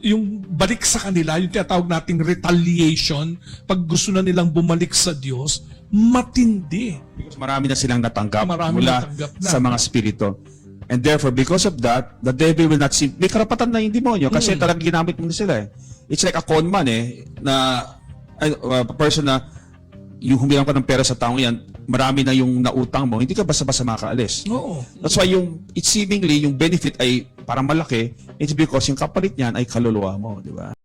yung balik sa kanila, yung tinatawag nating retaliation, pag gusto na nilang bumalik sa Diyos, matindi. Because marami na silang natanggap Marami mula natanggap na. sa mga spirito. And therefore, because of that, the devil will not see. May karapatan na yung demonyo kasi talagang ginamit mo na sila eh. It's like a con man eh, na person na yung humiram ka ng pera sa taong yan, marami na yung nautang mo, hindi ka basta-basta makakaalis. Oo. That's why it's seemingly, yung benefit ay parang malaki, it's because yung kapalit niyan ay kaluluwa mo, di ba?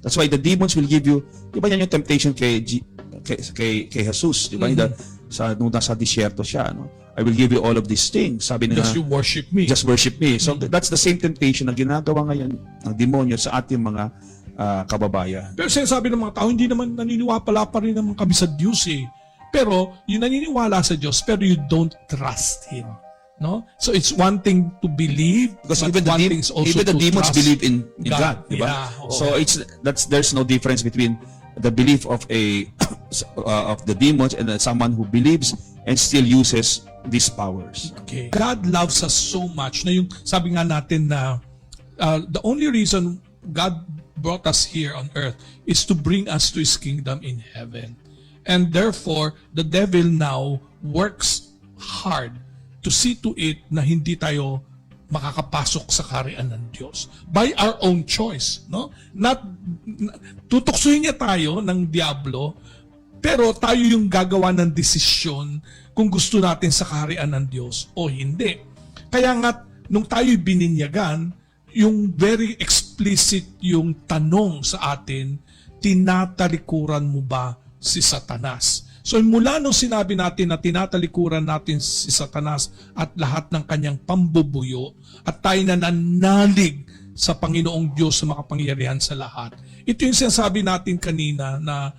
That's why the demons will give you, di ba yan yung temptation kay Jesus, di ba? Nung nasa disyerto siya, no? I will give you all of these things. Sabi nila, Just you worship me. just worship me. So that's the same temptation na ginagawa ngayon ng demonyo sa ating mga kababayan. Pero sinasabi ng mga tao, hindi naman naniniwala pa rin naman kami sa Diyos eh. Pero, yung naniniwala sa Diyos, pero you don't trust Him. No? So, it's one thing to believe, Because but even one thing is also the to demons trust believe in God, di ba? Yeah, oo. So there's no difference between the belief of of the demons and someone who believes and still uses these powers. Okay. God loves us so much na yung sabi nga natin na the only reason God brought us here on earth is to bring us to His kingdom in heaven. And therefore, the devil now works hard to see to it na hindi tayo makakapasok sa kaharian ng Diyos by our own choice, no? Tutuksohin niya tayo ng diablo, pero tayo yung gagawa ng desisyon kung gusto natin sa kaharian ng Diyos o hindi. Kaya nga, nung tayo'y bininyagan, yung very explicit yung tanong sa atin, tinatalikuran mo ba si Satanas? So mula nung sinabi natin na tinatalikuran natin si Satanas at lahat ng kanyang pambubuyo at tayo na nanalig sa Panginoong Diyos sa makapangyarihan sa lahat. Ito yung sinasabi natin kanina na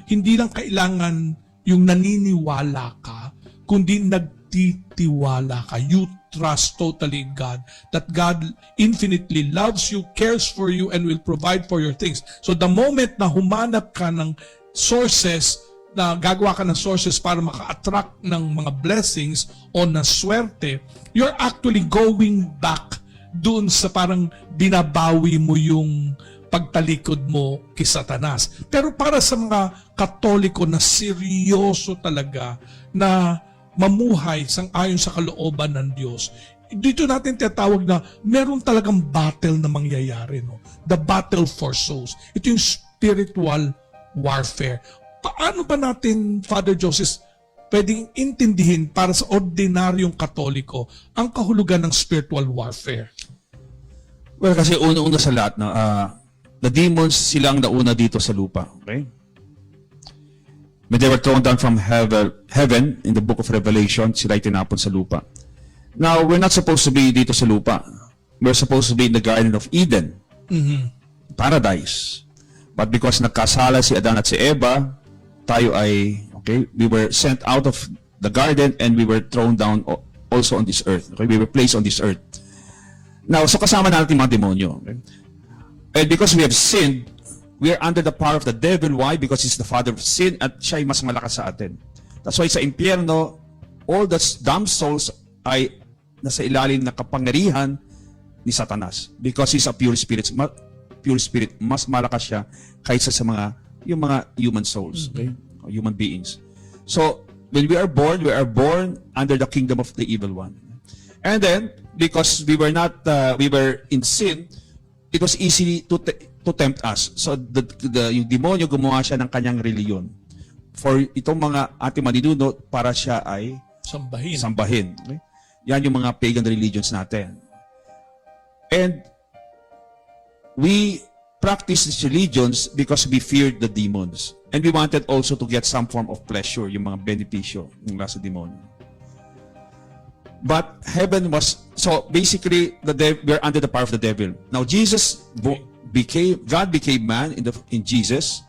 hindi lang kailangan yung naniniwala ka, kundi nagtitiwala ka. You trust totally in God, that God infinitely loves you, cares for you, and will provide for your things. So the moment na humanap ka ng sources, na gagawa ka ng sources para maka-attract ng mga blessings o na swerte, you're actually going back doon sa parang binabawi mo yung pagtalikod mo kay Satanas. Pero para sa mga Katoliko na seryoso talaga na mamuhay sang-ayon sa kalooban ng Diyos, dito natin tinatawag na meron talagang battle na mangyayari. No? The battle for souls. Ito yung spiritual warfare. Paano ba natin, Father Joseph, pwedeng intindihin para sa ordinaryong Katoliko ang kahulugan ng spiritual warfare? Well, kasi una-una sa lahat, the demons silang nauna dito sa lupa. Okay? When they were thrown down from heaven in the book of Revelation, sila ay tinapon sa lupa. Now, we're not supposed to be dito sa lupa. We're supposed to be in the Garden of Eden. Paradise. But because nagkasala si Adan at si Eva, tayo ay, we were sent out of the garden and we were thrown down also on this earth. Okay? We were placed on this earth. Now, so kasama natin mga demonyo. Okay? And because we have sinned, we are under the power of the devil. Why? Because he's the father of sin at siya ay mas malakas sa atin. That's why sa impyerno, all the damned souls ay nasa ilalim na kapangyarihan ni Satanas. Because he's a pure spirit. Mas malakas siya kaysa sa yung mga human souls. Okay? Or human beings. So, when we are born under the kingdom of the evil one. And then, because we were in sin, it was easy to tempt us. So, yung demonyo gumawa siya ng kanyang reliyon. For itong mga ating manunod, para siya ay sambahin. Okay? Yan yung mga pagan religions natin. And we practice these religions because we feared the demons. And we wanted also to get some form of pleasure, yung mga benepisyo ng sa demonyo. But heaven was, so basically, we're under the power of the devil. Now, God became man in Jesus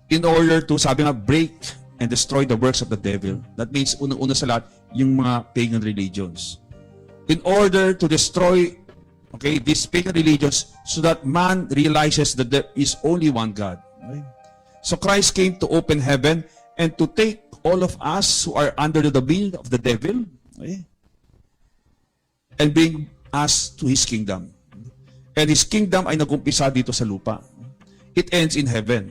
in order to, sabi nga, break and destroy the works of the devil. That means, unang-una sa lahat, yung mga pagan religions. In order to destroy these pagan religions so that man realizes that there is only one God. Okay? So Christ came to open heaven and to take all of us who are under the dominion of the devil, okay, and bring us to His kingdom. And His kingdom ay nagumpisa dito sa lupa. It ends in heaven.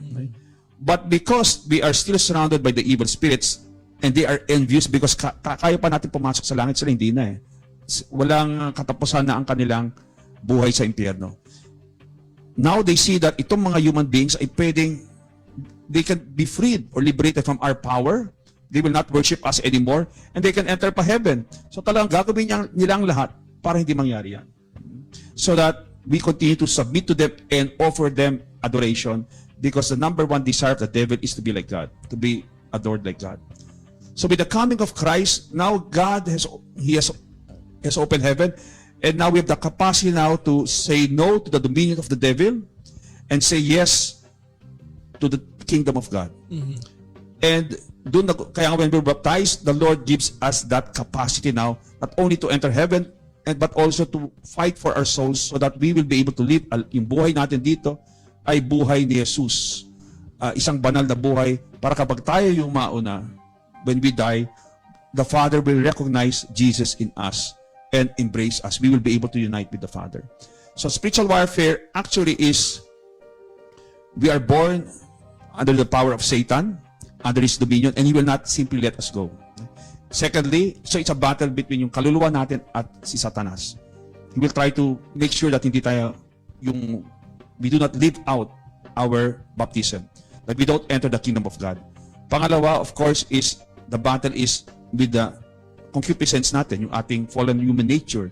But because we are still surrounded by the evil spirits, and they are envious because kaya pa natin pumasok sa langit, sila hindi na eh. Walang katapusan na ang kanilang buhay sa impyerno. Now they see that itong mga human beings ay pwedeng, they can be freed or liberated from our power. They will not worship us anymore, and they can enter pa heaven. So talagang gagawin nilang lahat para hindi mangyari yan. So that we continue to submit to them and offer them adoration, because the number one desire of the devil is to be like God, to be adored like God. So with the coming of Christ, now God has opened heaven, and now we have the capacity now to say no to the dominion of the devil and say yes to the kingdom of God. And kaya when we're baptized, the Lord gives us that capacity now, not only to enter heaven, but also to fight for our souls, so that we will be able to live yung buhay natin dito ay buhay ni Jesus. Isang banal na buhay, para kapag tayo yung mauna, when we die, the Father will recognize Jesus in us and embrace us. We will be able to unite with the Father. So spiritual warfare actually is, we are born under the power of Satan, under his dominion, and he will not simply let us go. Secondly, so it's a battle between yung kaluluwa natin at si Satanas. He will try to make sure that we do not live out our baptism, that we don't enter the kingdom of God. Pangalawa, of course, is the battle is with the concupiscence natin, yung ating fallen human nature.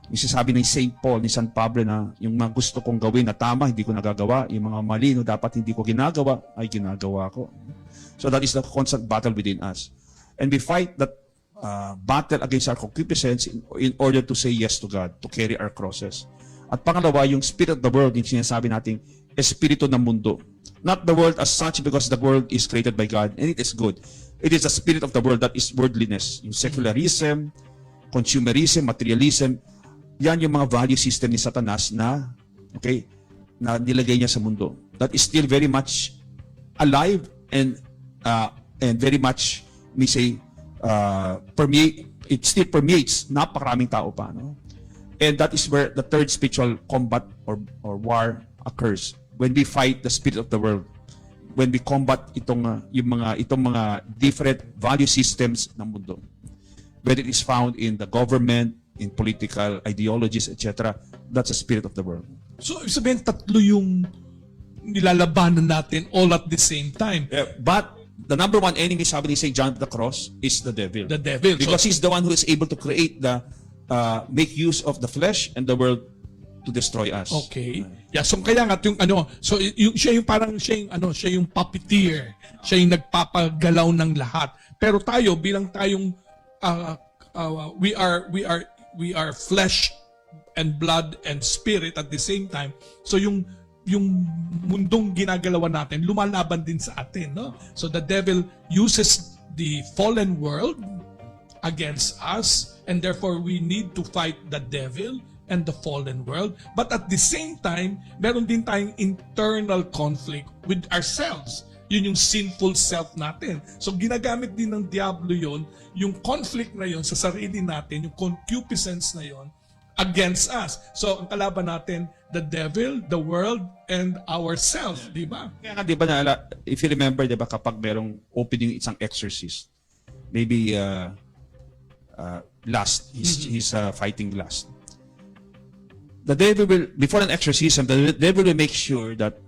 Yung sinasabi ni St. Paul, ni San Pablo, na yung mga gusto kong gawin na tama, hindi ko nagagawa. Yung mga mali no dapat hindi ko ginagawa, ay ginagawa ko. So that is the constant battle within us. And we fight that battle against our concupiscence in order to say yes to God, to carry our crosses. At pangalawa, yung spirit of the world, yung sinasabi nating espiritu ng mundo. Not the world as such, because the world is created by God and it is good. It is the spirit of the world that is worldliness. Yung secularism, consumerism, materialism, yan yung mga value system ni Satanas na nilagay niya sa mundo. That is still very much alive and very much, may say, it still permeates napakaraming tao pa. No? And that is where the third spiritual combat or war occurs. When we fight the spirit of the world, when we combat itong mga different value systems ng mundo, whether it is found in the government, in political ideologies, etc., that's the spirit of the world. So, ibig sabihin, tatlo yung nilalabanan natin all at the same time. But the number one enemy, sabi ni St. John of the Cross, is the devil. The devil. Because he's the one who is able to create make use of the flesh and the world to destroy us. Okay. Yeah, so kaya nga siya yung puppeteer. Siya yung nagpapagalaw ng lahat. Pero tayo bilang tayong we are flesh and blood and spirit at the same time. So yung mundong ginagalawan natin lumalaban din sa atin, no? So the devil uses the fallen world against us, and therefore we need to fight the devil and the fallen world. But at the same time, meron din tayong internal conflict with ourselves. Yun yung sinful self natin. So ginagamit din ng Diablo yun, yung conflict na yun sa sarili natin, yung concupiscence na yun, against us. So ang kalaban natin, the devil, the world, and ourselves, di ba? Kaya nga, di ba, if you remember, di ba, kapag merong opening isang exorcist, maybe lust, he's fighting lust. The devil will, before an exorcism, the devil will make sure that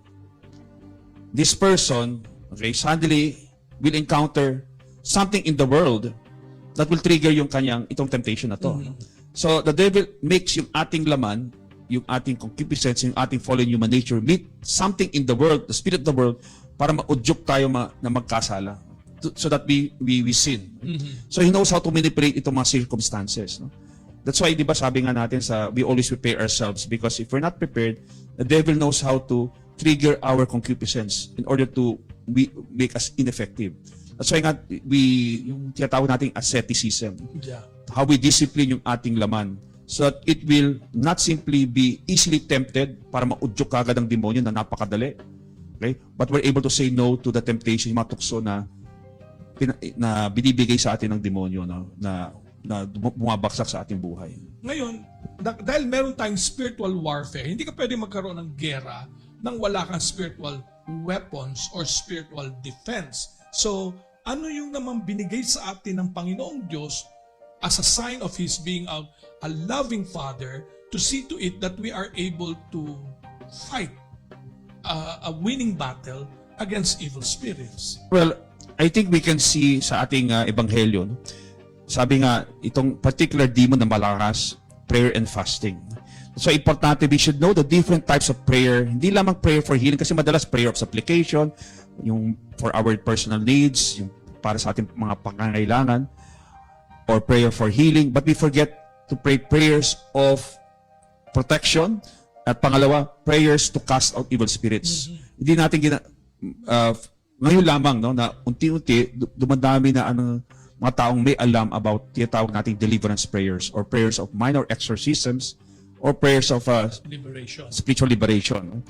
this person, suddenly will encounter something in the world that will trigger itong temptation na to. So the devil makes yung ating laman, yung ating concupiscence, yung ating fallen human nature meet something in the world, the spirit of the world, para maudyok tayo na magkasala, so that we sin. So he knows how to manipulate itong mga circumstances. No? That's why, di ba, sabi nga natin we always prepare ourselves, because if we're not prepared, the devil knows how to trigger our concupiscence in order to make us ineffective. That's why nga, yung tinatawag nating asceticism. Yeah. How we discipline yung ating laman so that it will not simply be easily tempted para maudyok kagad ang demonyo na napakadali. Okay? But we're able to say no to the temptation, yung mga tukso na binibigay sa atin ng demonyo, no? Na na bumabagsak sa ating buhay. Ngayon, dahil meron tayong spiritual warfare, hindi ka pwede magkaroon ng gera nang wala kang spiritual weapons or spiritual defense. So, ano yung naman binigay sa atin ng Panginoong Diyos as a sign of His being a loving Father to see to it that we are able to fight a winning battle against evil spirits? Well, I think we can see sa ating ebanghelyo, no? Sabi nga, itong particular demon na malakas, prayer and fasting. So, importante, we should know the different types of prayer. Hindi lamang prayer for healing, kasi madalas prayer of supplication, yung for our personal needs, yung para sa ating mga pangangailangan, or prayer for healing. But we forget to pray prayers of protection. At pangalawa, prayers to cast out evil spirits. Hindi natin ngayon lamang, no, na unti-unti dumadami na mga taong may alam about tinatawag nating deliverance prayers or prayers of minor exorcisms or prayers of Liberation. spiritual liberation. No?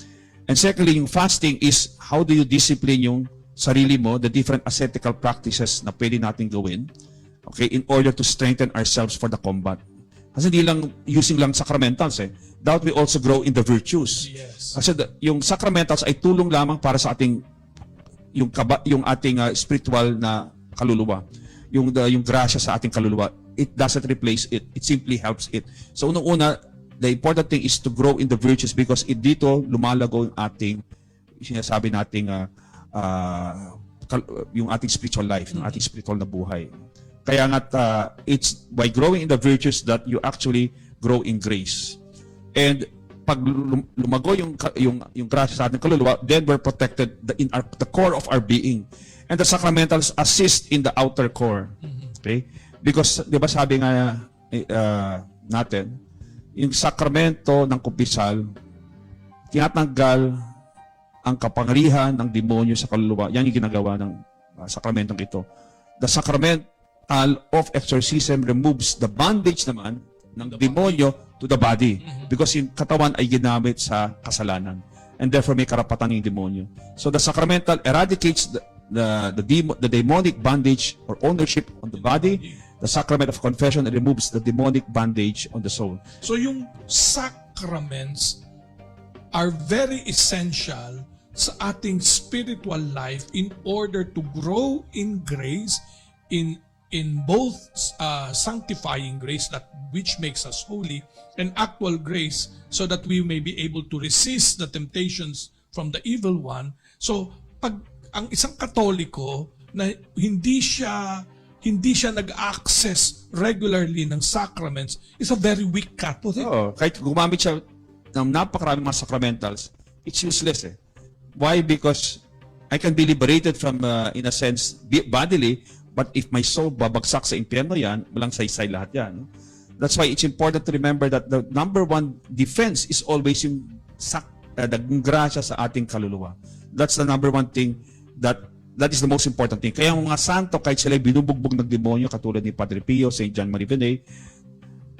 And secondly, yung fasting is how do you discipline yung sarili mo, the different ascetical practices na pwede natin gawin, okay, in order to strengthen ourselves for the combat. Kasi hindi lang using lang sacramentals That we also grow in the virtues. Yes. Kasi yung sacramentals ay tulong lamang para sa ating yung ating spiritual na kaluluwa. Yung grasya sa ating kaluluwa, it doesn't replace it. It simply helps it. So unang-una, the important thing is to grow in the virtues because dito lumalago yung ating sinasabi nating yung ating spiritual life, yung ating spiritual na buhay. Kaya nga it's by growing in the virtues that you actually grow in grace. And pag lumago yung grasya sa ating kaluluwa, then we're protected in the core of our being. And the sacramentals assist in the outer core. Okay? Because, di ba sabi nga natin, yung sakramento ng kumpisal, tinatanggal ang kapangyarihan ng demonyo sa kaluluwa. Yan yung ginagawa ng sakramentong ito. The sacramental of exorcism removes the bondage naman ng demonyo to the body. Because yung katawan ay ginamit sa kasalanan. And therefore may karapatan yung demonyo. So the sacramental eradicates the demonic bondage or ownership on the body. The sacrament of confession removes the demonic bondage on the soul. So yung sacraments are very essential sa ating spiritual life in order to grow in grace, in both sanctifying grace, that which makes us holy, and actual grace, so that we may be able to resist the temptations from the evil one. So pag ang isang Katoliko na hindi siya nag-access regularly ng sacraments is a very weak Catholic. Oo, kahit gumamit siya ng napakaraming mga sacramentals, it's useless Why? Because I can be liberated from, in a sense, bodily, but if my soul babagsak sa impyerno yan, walang saysay lahat yan. That's why it's important to remember that the number one defense is always yung grasya sa ating kaluluwa. That's the number one thing that is the most important thing. Kaya mga santo, kahit sila binubugbog ng demonyo, katulad ni Padre Pio, St. John Marie Vianney,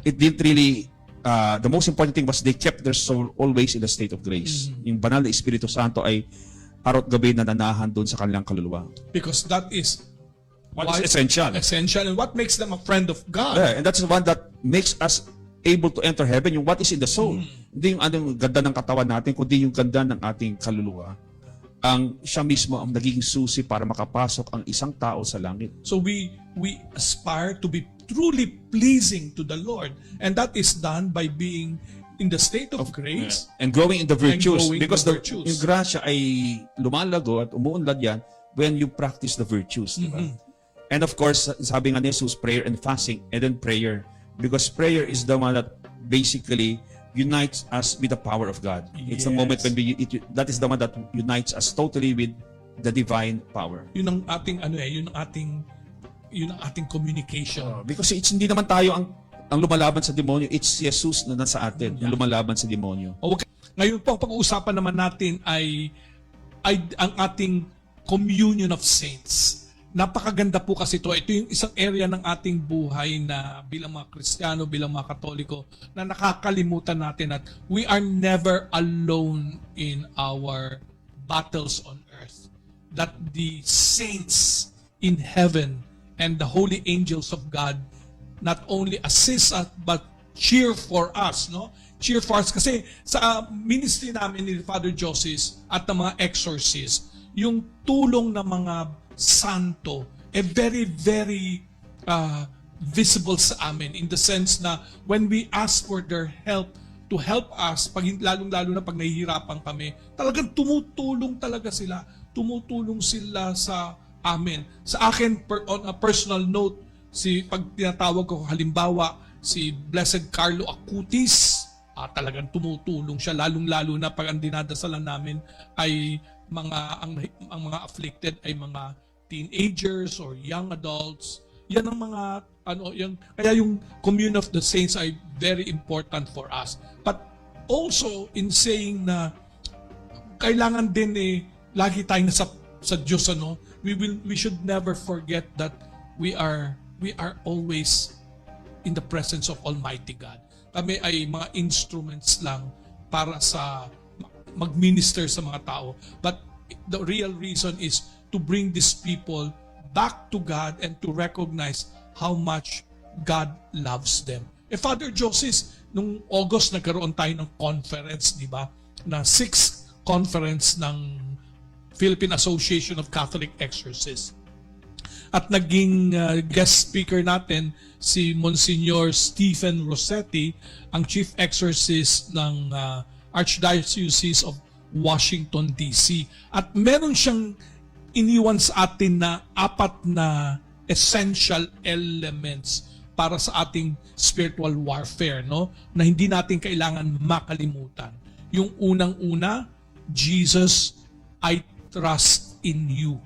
it didn't really, the most important thing was they kept their soul always in a state of grace. Yung banal na Espiritu Santo ay araw at gabi nananahan doon sa kanilang kaluluwa. Because that is What is essential. Essential, and what makes them a friend of God. Yeah, and that's the one that makes us able to enter heaven, yung what is in the soul. Hindi yung anong ganda ng katawan natin, kundi yung ganda ng ating kaluluwa. Siya mismo ang nagiging susi para makapasok ang isang tao sa langit. So we aspire to be truly pleasing to the Lord, and that is done by being in the state of grace and growing in the virtues. growing Because in the virtues. yung grasya ay lumalago at umuunlad yan when you practice the virtues. Diba? And of course, sabi nga ni Jesus, prayer and fasting, and then prayer. Because prayer is the one that basically unites us with the power of God. It's the moment when that is the one that unites us totally with the divine power. Yun ang ating yun ang ating communication. Because hindi naman tayo ang lumalaban sa demonyo, it's Jesus na nasa atin, ang lumalaban sa demonyo. Okay. Ngayon po, ang pag-uusapan naman natin ay ang ating communion of saints. Napakaganda po kasi ito. Ito yung isang area ng ating buhay na bilang mga Kristiyano, bilang mga Katoliko, na nakakalimutan natin at we are never alone in our battles on earth. That the saints in heaven and the holy angels of God not only assist us but cheer for us, no? Cheer for us kasi sa ministry namin ni Father Joseph at ng mga exorcists, yung tulong ng mga santo very very visible sa amin in the sense na when we ask for their help to help us, lalong-lalo na pag nahihirapan kami, talagang tumutulong talaga sila. Tumutulong sila sa amin. Sa akin, on a personal note, pag tinatawag ko halimbawa, si Blessed Carlo Acutis, talagang tumutulong siya, lalong-lalo na pag ang dinadasalan namin ay ang mga afflicted ay mga teenagers or young adults. Yan ang mga kaya yung commune of the saints ay very important for us. But also in saying na kailangan din lagi tayong sa Diyos, we should never forget that we are always in the presence of Almighty God. Kami ay mga instruments lang para sa mag-minister sa mga tao. But the real reason is to bring these people back to God and to recognize how much God loves them. Father Joseph, nung August nagkaroon tayo ng conference, di ba? Na 6th conference ng Philippine Association of Catholic Exorcists. At naging guest speaker natin si Monsignor Stephen Rossetti, ang Chief Exorcist ng Archdiocese of Washington, D.C. At meron siyang iniwan sa atin na 4 na essential elements para sa ating spiritual warfare, no? Na hindi natin kailangan makalimutan. Yung unang-una, Jesus, I trust in you.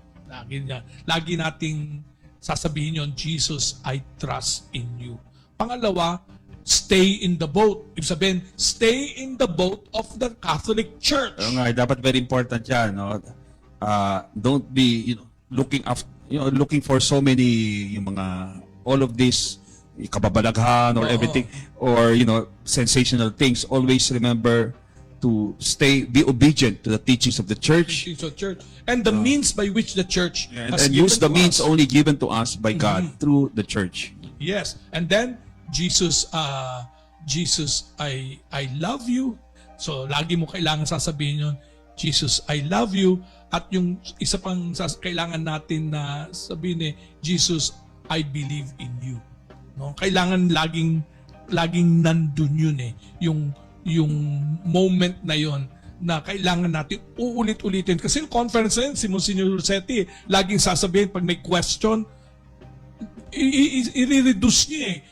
Lagi nating sasabihin yon, Jesus, I trust in you. Pangalawa, stay in the boat. Ibig sabihin, stay in the boat of the Catholic Church. Dapat very important yan, no? Don't be looking for so many yung mga all of this kababalaghan or everything or sensational things. Always remember to be obedient to the teachings of the church. And the means by which the church has and given use the to means us. only given to us by God through the church. Yes. And then Jesus, I love you. So lagi mo kailangan sasabihin yun, Jesus, I love you. At yung isa pang kailangan natin na sabihin Jesus, I believe in you. No? Kailangan laging nandun yun yung moment na yon na kailangan natin uulit-ulitin. Kasi yung conference na yun, si Monsignor Rossetti, laging sasabihin pag may question, i-reduce niya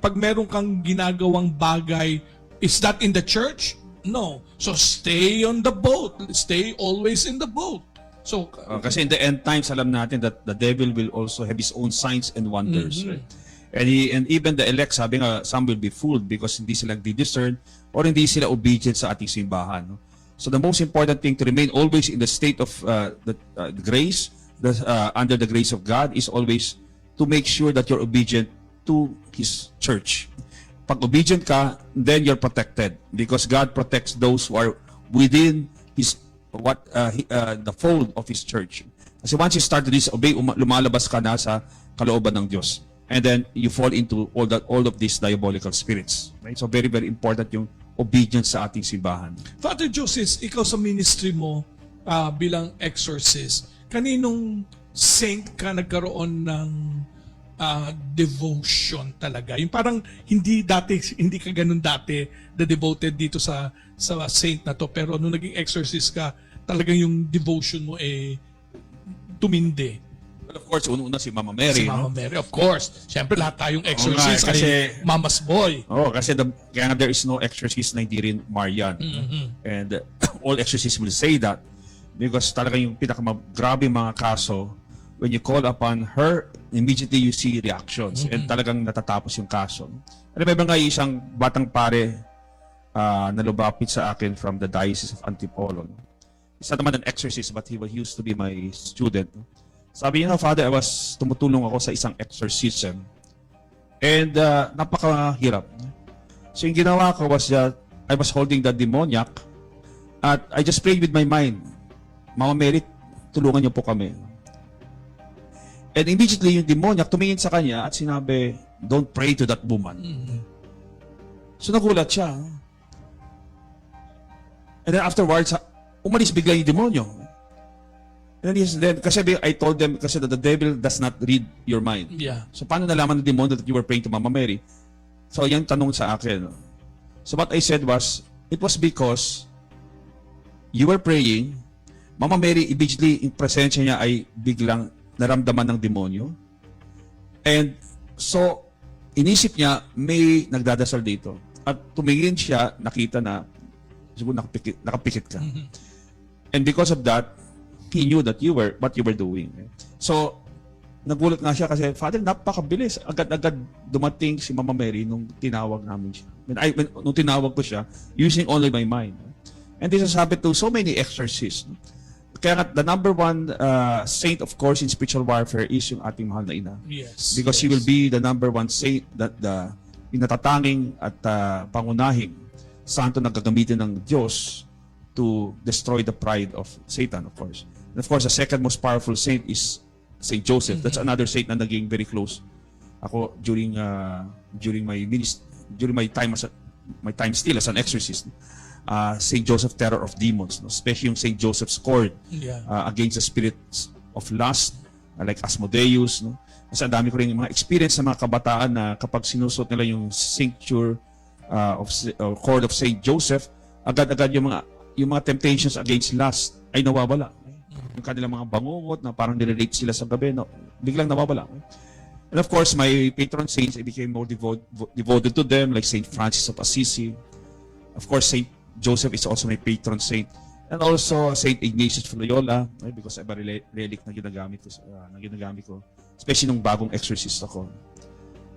Pag meron kang ginagawang bagay, is that in the church? No. So stay on the boat. Stay always in the boat. So kasi in the end times, alam natin that the devil will also have his own signs and wonders. Right? And even the elect, sabi nga, some will be fooled because hindi sila di-discern or hindi sila obedient sa ating simbahan. No? So the most important thing to remain always in the state of the grace, under the grace of God, is always to make sure that you're obedient to His church. Pag obedient ka, then you're protected because God protects those who are within the fold of His church. Kasi once you start to disobey, lumalabas ka na sa kalooban ng Diyos. And then you fall into all of these diabolical spirits. Right? So very, very important yung obedience sa ating simbahan. Father Joseph, ikaw sa ministry mo bilang exorcist, kaninong saint ka nagkaroon ng devotion talaga? Yung parang hindi ka ganun dati na devoted dito sa saint na to, pero nung naging exorcist ka, talagang yung devotion mo tumindi. Well, of course, una si Mama Mary. Si Mama Mary, of course. Siyempre, lahat tayong exorcist kasi Mama's boy. Kasi kaya there is no exorcist na hindi rin Marian. And all exorcists will say that because talaga yung pinakamagrabe mga kaso, when you call upon her, immediately you see reactions and talagang natatapos yung kaso. Alam mo nga isang batang pare na lumapit sa akin from the Diocese of Antipolo. Isa naman an exorcist but he used to be my student. Sabi niya, Father, tumutulong ako sa isang exorcism and napakahirap. So yung ginawa ko was that I was holding the demoniac at I just prayed with my mind, Mama Mary, tulungan niyo po kami. And immediately yung demoniac tumingin sa kanya at sinabi, don't pray to that woman. So nagulat siya. And then afterwards, umalis bigla yung demonyo. And then kasi I told them, kasi the devil does not read your mind. Yeah. So paano nalaman ng demonyo that you were praying to Mama Mary? So yan tanong sa akin. So what I said was, it was because you were praying, Mama Mary immediately in presensya niya ay biglang naramdaman ng demonyo. And so, inisip niya, may nagdadasal dito. At tumingin siya, nakita na, siguro nakapikit ka. And because of that, he knew that what you were doing. So, nagulat nga siya kasi, Father, napakabilis. Agad-agad dumating si Mama Mary nung tinawag namin siya. Nung tinawag ko siya, using only my mind. And this has happened to so many exorcists. Kaya nga, the number one saint, of course, in spiritual warfare is yung ating mahal na ina. Yes. Because she will be the number one saint that yung natatanging at pangunahing santo na gagamitin ng Diyos to destroy the pride of Satan, of course. And of course, the second most powerful saint is Saint Joseph. That's another saint na naging very close ako during my time still as an exorcist. Saint Joseph, terror of demons, no? Especially yung Saint Joseph's cord against the spirits of lust, like Asmodeus. No? Kasi ang dami ko rin yung mga experience sa mga kabataan na kapag sinusot nila yung cincture cord of Saint Joseph, agad-agad yung mga temptations against lust ay nawawala. Yung kanilang mga bangungot na parang nirelate sila sa gabi, no? Biglang nawawala. And of course, my patron saints, I became more devoted to them, like Saint Francis of Assisi. Of course, Saint Joseph is also my patron saint. And also Saint Ignatius of Loyola, because I have a relic na ginagamit ko, especially nung bagong exorcist ako.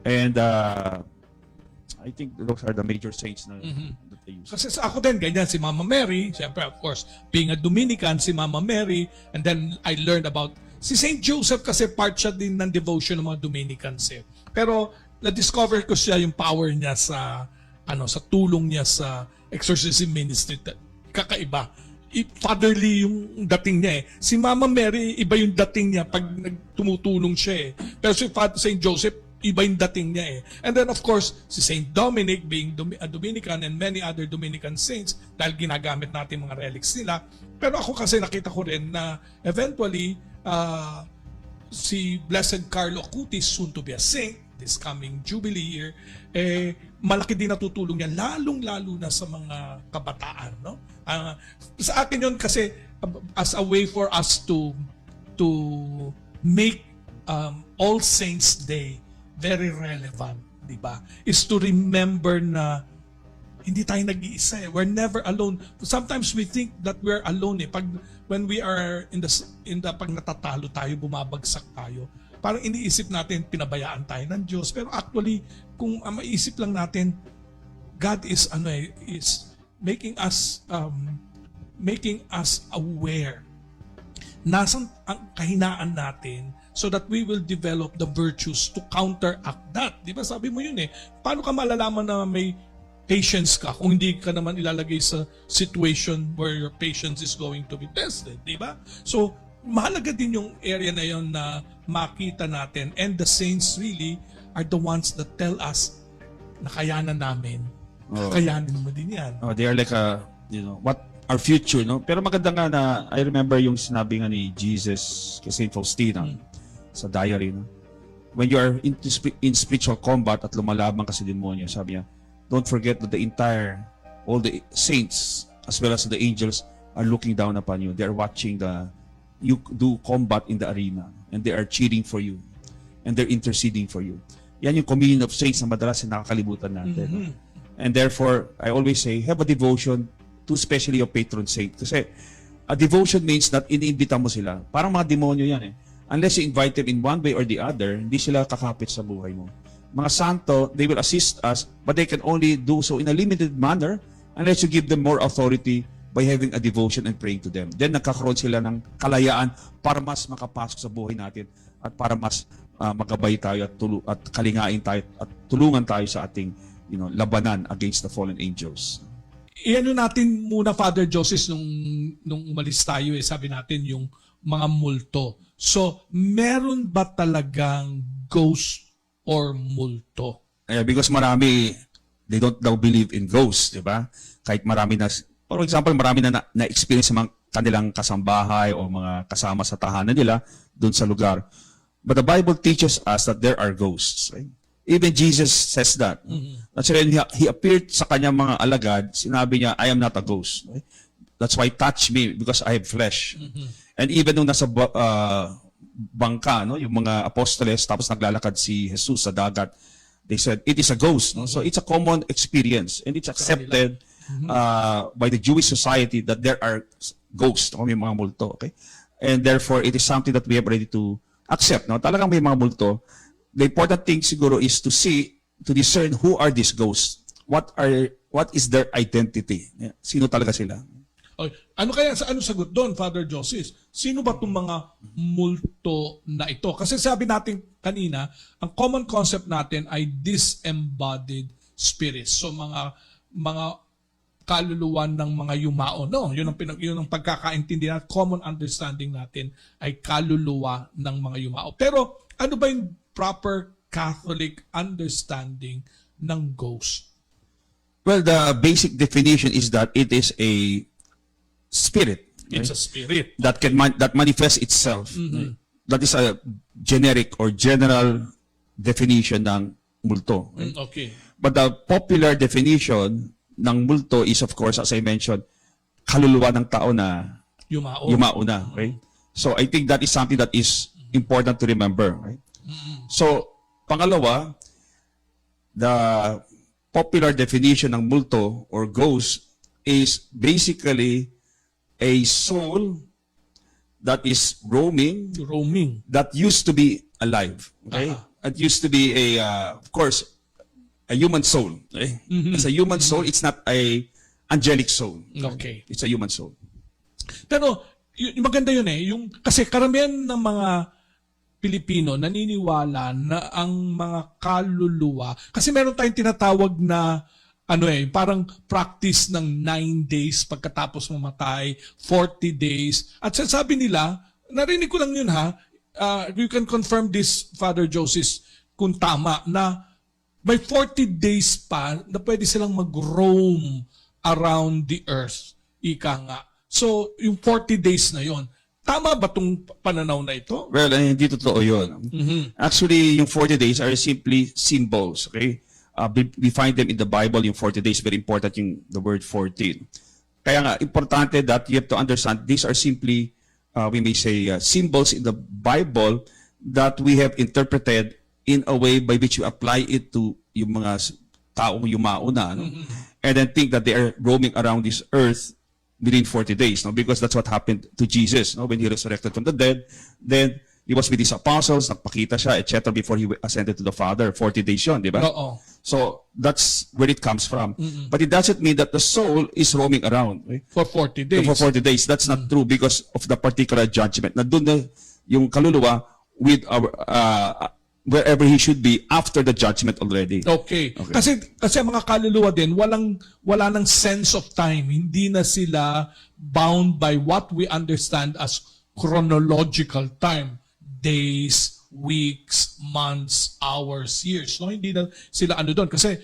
And I think those are the major saints na that I use. Kasi sa ako din, ganyan si Mama Mary. Siyempre, of course, being a Dominican, si Mama Mary. And then I learned about si Saint Joseph kasi part siya din ng devotion ng mga Dominicans. Pero na-discover ko siya yung power niya sa tulong niya sa exorcism ministry. Kakaiba. Fatherly yung dating niya Si Mama Mary, iba yung dating niya pag tumutulong siya Pero si Saint Joseph, iba yung dating niya And then of course, si Saint Dominic being a Dominican and many other Dominican saints dahil ginagamit natin mga relics nila. Pero ako kasi nakita ko rin na eventually, si Blessed Carlo Acutis, soon to be a saint, this coming Jubilee year, malaki din natutulong niya, lalong-lalo na sa mga kabataan. No? Sa akin yun kasi, as a way for us to make All Saints Day very relevant, di ba? Is to remember na hindi tayo nag-iisa We're never alone. Sometimes we think that we're alone when we are in the pag natatalo tayo, bumabagsak tayo, parang iniisip natin pinabayaan tayo ng Diyos. Pero actually, kung maisip lang natin, God is making us aware nasan ang kahinaan natin so that we will develop the virtues to counteract that. Di ba sabi mo yun Paano ka malalaman na may patience ka kung hindi ka naman ilalagay sa situation where your patience is going to be tested, di ba? So, mahalaga din yung area na yun na makita natin, and the saints really are the ones that tell us na kayanan namin. Kayanin mo din yan. They are like what our future, no? Pero maganda nga na I remember yung sinabi nga ni Jesus kay Saint Faustina sa diary, no? When you are in spiritual combat at lumalaban ka sa demonyo, sabi niya, don't forget that all the saints as well as the angels are looking down upon you. They are watching you do combat in the arena, and they are cheering for you, and they're interceding for you. Yan yung communion of saints na madalas na nakakalimutan natin. And therefore, I always say, have a devotion to especially your patron saint. Kasi a devotion means that iniimbita mo sila. Parang mga demonyo yan Unless you invite them in one way or the other, hindi sila kakapit sa buhay mo. Mga santo, they will assist us, but they can only do so in a limited manner unless you give them more authority by having a devotion and praying to them. Then nagkakaroon sila ng kalayaan para mas makapasok sa buhay natin at para mas magabay tayo at kalingain tayo at tulungan tayo sa ating labanan against the fallen angels. Iano natin muna, Father Joseph, nung umalis tayo sabi natin yung mga multo. So, meron ba talagang ghost or multo? Because marami, they don't now believe in ghosts, di ba? Kahit marami na, for example, marami na experience sa mga kanilang kasambahay o mga kasama sa tahanan nila doon sa lugar. But the Bible teaches us that there are ghosts. Right? Even Jesus says that. That's when he appeared sa kanyang mga alagad, sinabi niya, I am not a ghost. Right? That's why touch me because I have flesh. And even nung nasa bangka, no, yung mga apostoles, tapos naglalakad si Jesus sa dagat, they said, it is a ghost. No? So it's a common experience and it's accepted by the Jewish society that there are ghosts, no? May mga multo. Okay? And therefore, it is something that we have ready to accept. No? Talagang may mga multo. The important thing siguro is to see, to discern who are these ghosts. What is their identity? Sino talaga sila? Okay. Ano kaya ano sagot doon, Father Joseph? Sino ba itong mga multo na ito? Kasi sabi natin kanina, ang common concept natin ay disembodied spirits. So mga kaluluwa ng mga yumao, no? Yun ang pagkakaintindi natin, common understanding natin ay kaluluwa ng mga yumao. Pero ano ba yung proper Catholic understanding ng ghost? Well, the basic definition is that it is a spirit. It's a spirit. That that manifests itself. That is a generic or general definition ng multo. Right? Okay. But the popular definition ng multo is, of course, as I mentioned, kaluluwa ng tao na yumao na. Right? So I think that is something that is important to remember. Right? So, pangalawa, the popular definition ng multo or ghost is basically a soul that is roaming, that used to be alive. Okay? It used to be of course, a human soul. Okay? It's a human soul. It's not a angelic soul. Okay. It's a human soul. Pero, maganda yun eh. Kasi karamihan ng mga Pilipino naniniwala na ang mga kaluluwa, kasi meron tayong tinatawag na parang practice ng 9 days pagkatapos mamatay, 40 days. At sabi nila, narinig ko lang yun you can confirm this, Father Joseph, kung tama, na may 40 days pa na pwede silang mag-roam around the earth. Ika nga. So, yung 40 days na yon, tama ba itong pananaw na ito? Well, hindi totoo yun. Actually, yung 40 days are simply symbols. Okay? We find them in the Bible, yung 40 days, very important yung the word 14. Kaya nga, importante that you have to understand, these are simply, we may say, symbols in the Bible that we have interpreted in a way by which you apply it to yung mga taong yumao na, no? And then think that they are roaming around this earth within 40 days, no? Because that's what happened to Jesus, no? When he resurrected from the dead, then he was with his apostles, nagpakita siya, etc. before he ascended to the Father. 40 days yun, di ba? Oo. So, that's where it comes from. But it doesn't mean that the soul is roaming around. Right? For 40 days. For 40 days. That's not true because of the particular judgment. Na doon na yung kaluluwa with our, wherever he should be after the judgment already. Okay. Kasi mga kaluluwa din, wala nang sense of time. Hindi na sila bound by what we understand as chronological time. Days, weeks, months, hours, years. No, hindi na sila doon kasi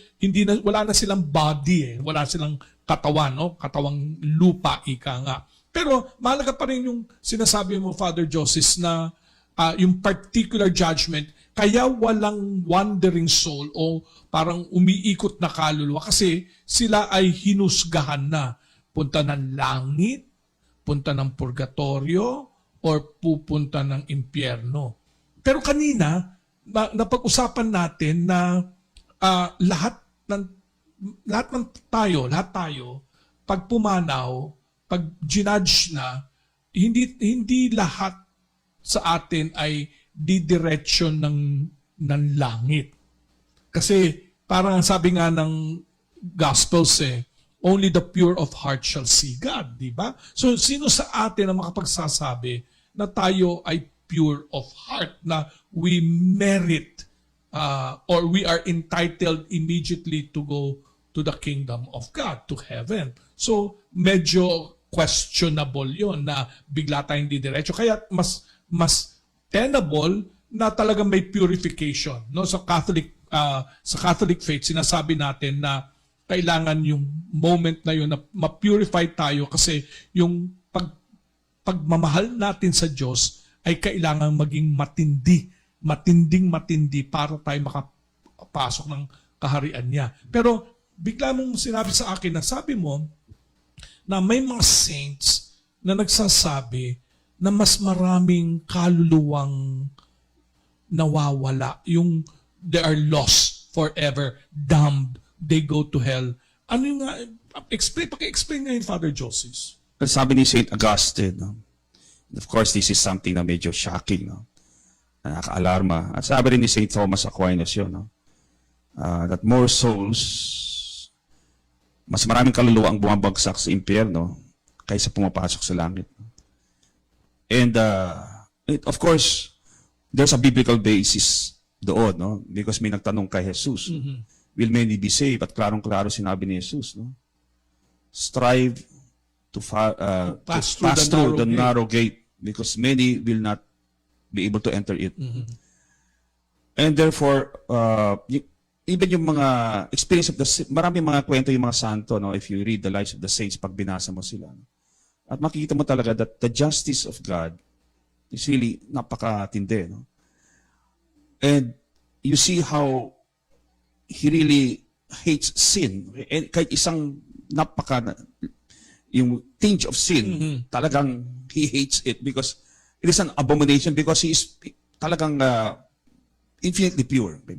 wala na silang body wala silang katawan, no? Katawang lupa ika nga. Pero mahalaga pa rin yung sinasabi mo, Father Joseph, na yung particular judgment, kaya walang wandering soul o parang umiikot na kaluluwa kasi sila ay hinusgahan na. Punta ng langit, punta ng purgatorio, or pupunta ng impyerno. Pero kanina, napag-usapan natin na lahat tayo, pag pumanaw, pag ginudge na, hindi lahat sa atin ay didiretsyon ng langit. Kasi parang sabi nga ng Gospels only the pure of heart shall see God, di ba? So sino sa atin ang makapagsasabi na tayo ay pure of heart, na we merit or we are entitled immediately to go to the kingdom of God, to heaven? So medyo questionable yon na bigla tayong hindi diretso. Kaya mas tenable na talagang may purification. No? Sa Catholic faith, sinasabi natin na kailangan yung moment na yun na ma-purify tayo kasi yung pagmamahal natin sa Diyos ay kailangan maging matinding para tayo makapasok ng kaharian niya. Pero bigla mong sinabi sa akin na sabi mo na may mga saints na nagsasabi na mas maraming kaluluwang nawawala. Yung they are lost forever, damned, they go to hell. Ano yung paki-explain ngayon, Father Joseph? Sabi ni St. Augustine, no? Of course, this is something na medyo shocking, no? Nakaka-alarma. At sabi rin ni St. Thomas Aquinas yun, no? That more souls, mas maraming kaluluwa ang bumabagsak sa impyerno kaysa pumapasok sa langit. And of course, there's a biblical basis doon, no? Because may nagtanong kay Jesus, will many be saved? At klarong-klaro sinabi ni Jesus, no? Strive to pass through the narrow gate because many will not be able to enter it. And therefore, even yung mga experience of marami mga kwento yung mga santo, no? If you read the lives of the saints, pag binasa mo sila, no? At makikita mo talaga that the justice of God is really napakatindi, no? And you see how He really hates sin. And kahit isang yung tinge of sin, talagang He hates it because it is an abomination because He is talagang infinitely pure. Okay?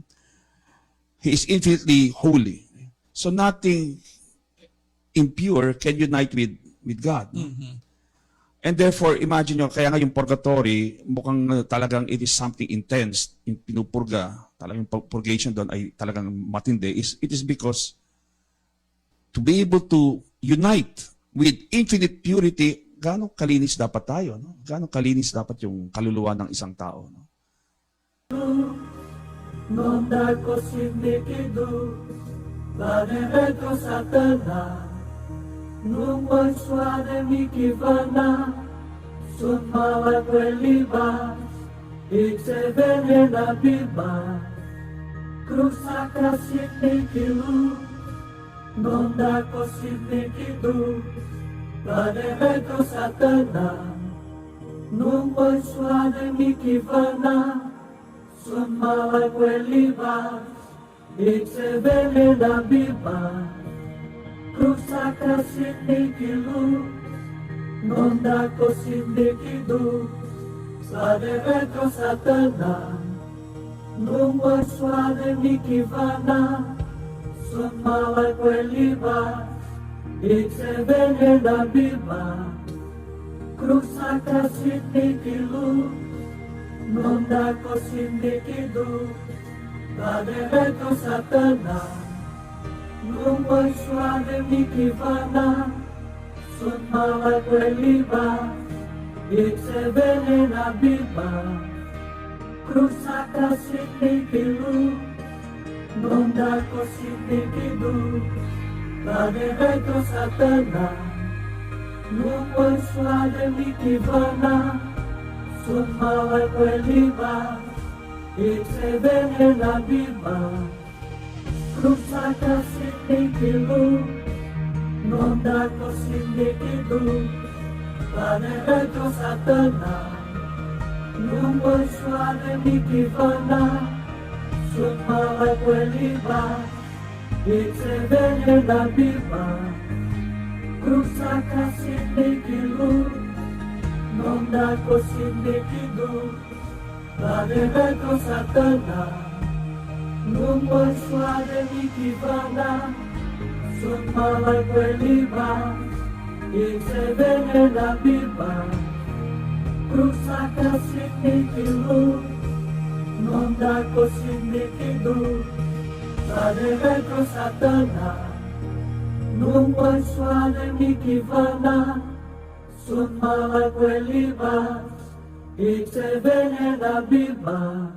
He is infinitely holy. So nothing impure can unite with God. And therefore, imagine nyo, kaya nga yung purgatory, mukhang talagang it is something intense, yung pinupurga, talagang yung purgation doon ay talagang matindi, it is because to be able to unite with infinite purity, gaano kalinis dapat tayo, no? Gaano kalinis dapat yung kaluluwa ng isang tao, no? Non darko sindikidu, baneretro satana, numai suade mikivana, sumala quelibas, itse venena biba, crusaka sindikilu, non darko sindikidu, baneretro satana, numai suade mikivana, sumala quelibas, itse venena biba, crusaka sindikilu, non dako sindikidu, sade retro satana, numai suade mikivana, sumala quelibas, itse venena biba, crusaka sindikilu, non dako sindikidu, sade retro satana, numai suade mikivana, sumala quelibas, itse venena biba, crusaka sindikilu, non dako sindikidu, sade retro satana, numai suade mikivana, sumala quelibas, itse venena biba, crusaka sindikilu, non dako sindikidu, baneretro satana, numai suade mikivana, sumala quelibas, itse venena biba, crusaka sindikilu, non dako sindikidu, baneretro satana, numai suade mikivana, sumala quelibas, itse venena biba, crusaka sindikilu, non dako sindikidu, baneretro satana, numai suade mikivana, sumala quelibas, itse venena biba,